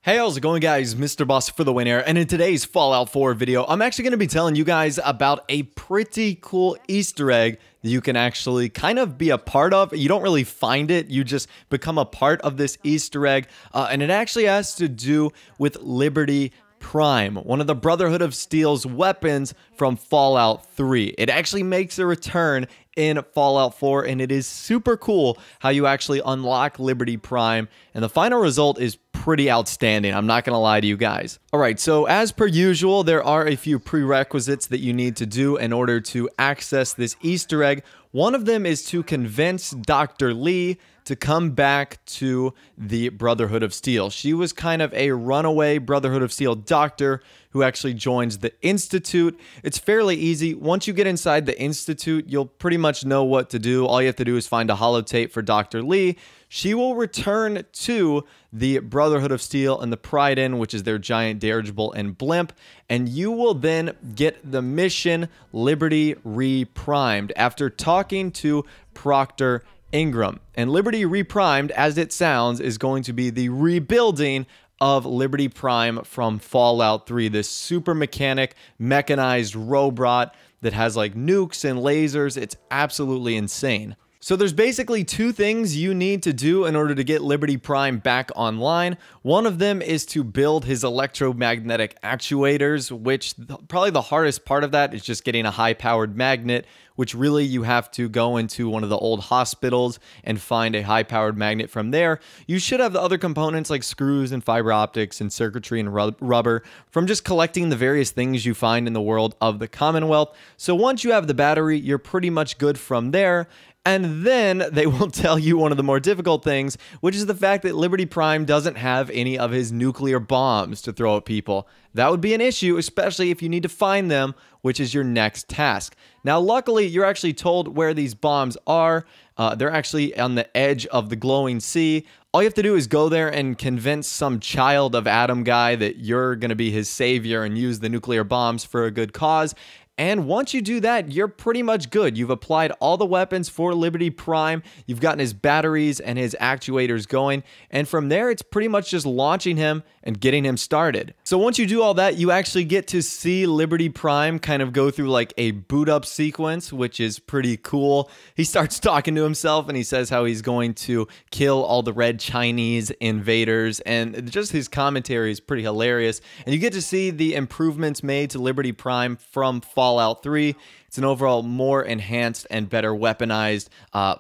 Hey, how's it going, guys? Mr. Boss for the win here, and in today's Fallout 4 video, I'm actually going to be telling you guys about a pretty cool Easter egg that you can actually kind of be a part of. You don't really find it, you just become a part of this Easter egg, and it actually has to do with Liberty Prime, one of the Brotherhood of Steel's weapons from Fallout 3. It actually makes a return in Fallout 4, and it is super cool how you actually unlock Liberty Prime, and the final result is pretty outstanding. I'm not gonna lie to you guys. All right, so as per usual, there are a few prerequisites that you need to do in order to access this Easter egg. One of them is to convince Dr. Lee to come back to the Brotherhood of Steel. She was kind of a runaway Brotherhood of Steel doctor who actually joins the Institute. It's fairly easy. Once you get inside the Institute, you'll pretty much know what to do. All you have to do is find a holotape for Dr. Lee. She will return to the Brotherhood of Steel and the Pride Inn, which is their giant dirigible and blimp, and you will then get the mission Liberty Reprimed after talking to Proctor Ingram. And Liberty Reprimed, as it sounds, is going to be the rebuilding of Liberty Prime from Fallout 3, this super mechanized robot that has like nukes and lasers. It's absolutely insane. So there's basically two things you need to do in order to get Liberty Prime back online. One of them is to build his electromagnetic actuators, which probably the hardest part of that is just getting a high-powered magnet, which really you have to go into one of the old hospitals and find a high-powered magnet from there. You should have the other components like screws and fiber optics and circuitry and rubber from just collecting the various things you find in the world of the Commonwealth. So once you have the battery, you're pretty much good from there. And then they will tell you one of the more difficult things, which is the fact that Liberty Prime doesn't have any of his nuclear bombs to throw at people. That would be an issue, especially if you need to find them, which is your next task. Now, luckily, you're actually told where these bombs are. They're actually on the edge of the glowing sea. All you have to do is go there and convince some child of Adam guy that you're going to be his savior and use the nuclear bombs for a good cause. And once you do that, you're pretty much good. You've applied all the weapons for Liberty Prime. You've gotten his batteries and his actuators going. And from there, it's pretty much just launching him and getting him started. So once you do all that, you actually get to see Liberty Prime kind of go through like a boot up sequence, which is pretty cool. He starts talking to himself and he says how he's going to kill all the red Chinese invaders. And just his commentary is pretty hilarious. And you get to see the improvements made to Liberty Prime from Fallout 3. It's an overall more enhanced and better weaponized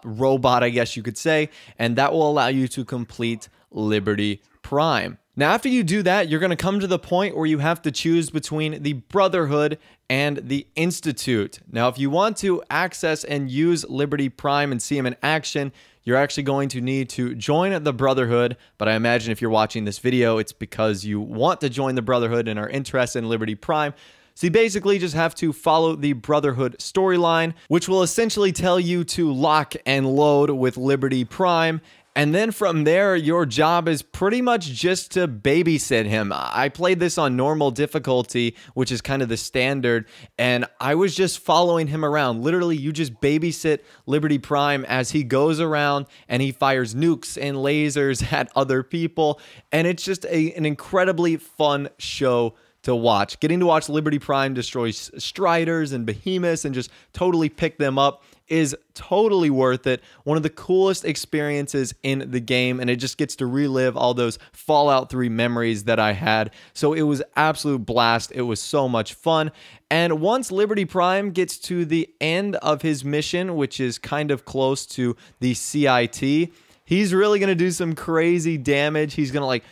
robot, I guess you could say, and that will allow you to complete Liberty Prime. Now, after you do that, you're going to come to the point where you have to choose between the Brotherhood and the Institute. Now, if you want to access and use Liberty Prime and see him in action, you're actually going to need to join the Brotherhood, but I imagine if you're watching this video, it's because you want to join the Brotherhood and are interested in Liberty Prime. So you basically just have to follow the Brotherhood storyline, which will essentially tell you to lock and load with Liberty Prime. And then from there, your job is pretty much just to babysit him. I played this on normal difficulty, which is kind of the standard, and I was just following him around. Literally, you just babysit Liberty Prime as he goes around and he fires nukes and lasers at other people. And it's just an incredibly fun show to watch. Getting to watch Liberty Prime destroy Striders and Behemoths and just totally pick them up is totally worth it. One of the coolest experiences in the game, and it just gets to relive all those Fallout 3 memories that I had. So it was absolute blast. It was so much fun. And once Liberty Prime gets to the end of his mission, which is kind of close to the CIT, he's really going to do some crazy damage. He's going to like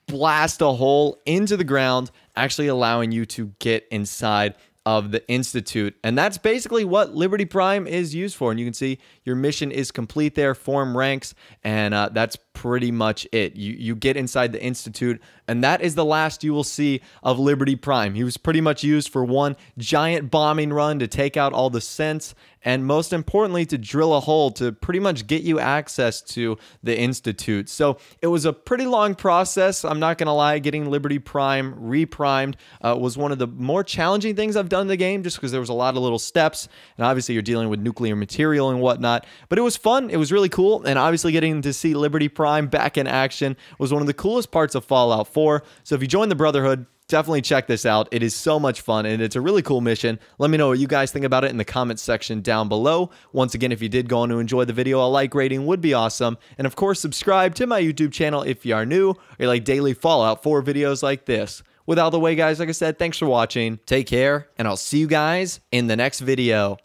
blast a hole into the ground, actually allowing you to get inside of the Institute. And that's basically what Liberty Prime is used for. And you can see your mission is complete there, form ranks, and that's pretty much it. You get inside the Institute, and that is the last you will see of Liberty Prime. He was pretty much used for one giant bombing run to take out all the synths, and most importantly, to drill a hole to pretty much get you access to the Institute. So it was a pretty long process. I'm not going to lie, getting Liberty Prime reprimed was one of the more challenging things I've done in the game, just because there was a lot of little steps, and obviously you're dealing with nuclear material and whatnot, but it was fun. It was really cool, and obviously getting to see Liberty Prime back in action was one of the coolest parts of Fallout 4. So if you join the Brotherhood, definitely check this out. It is so much fun, and it's a really cool mission. Let me know what you guys think about it in the comments section down below. Once again, if you did go on to enjoy the video, a like rating would be awesome. And of course, subscribe to my YouTube channel if you are new, or you like daily Fallout 4 videos like this. With all the way, guys, like I said, thanks for watching. Take care, and I'll see you guys in the next video.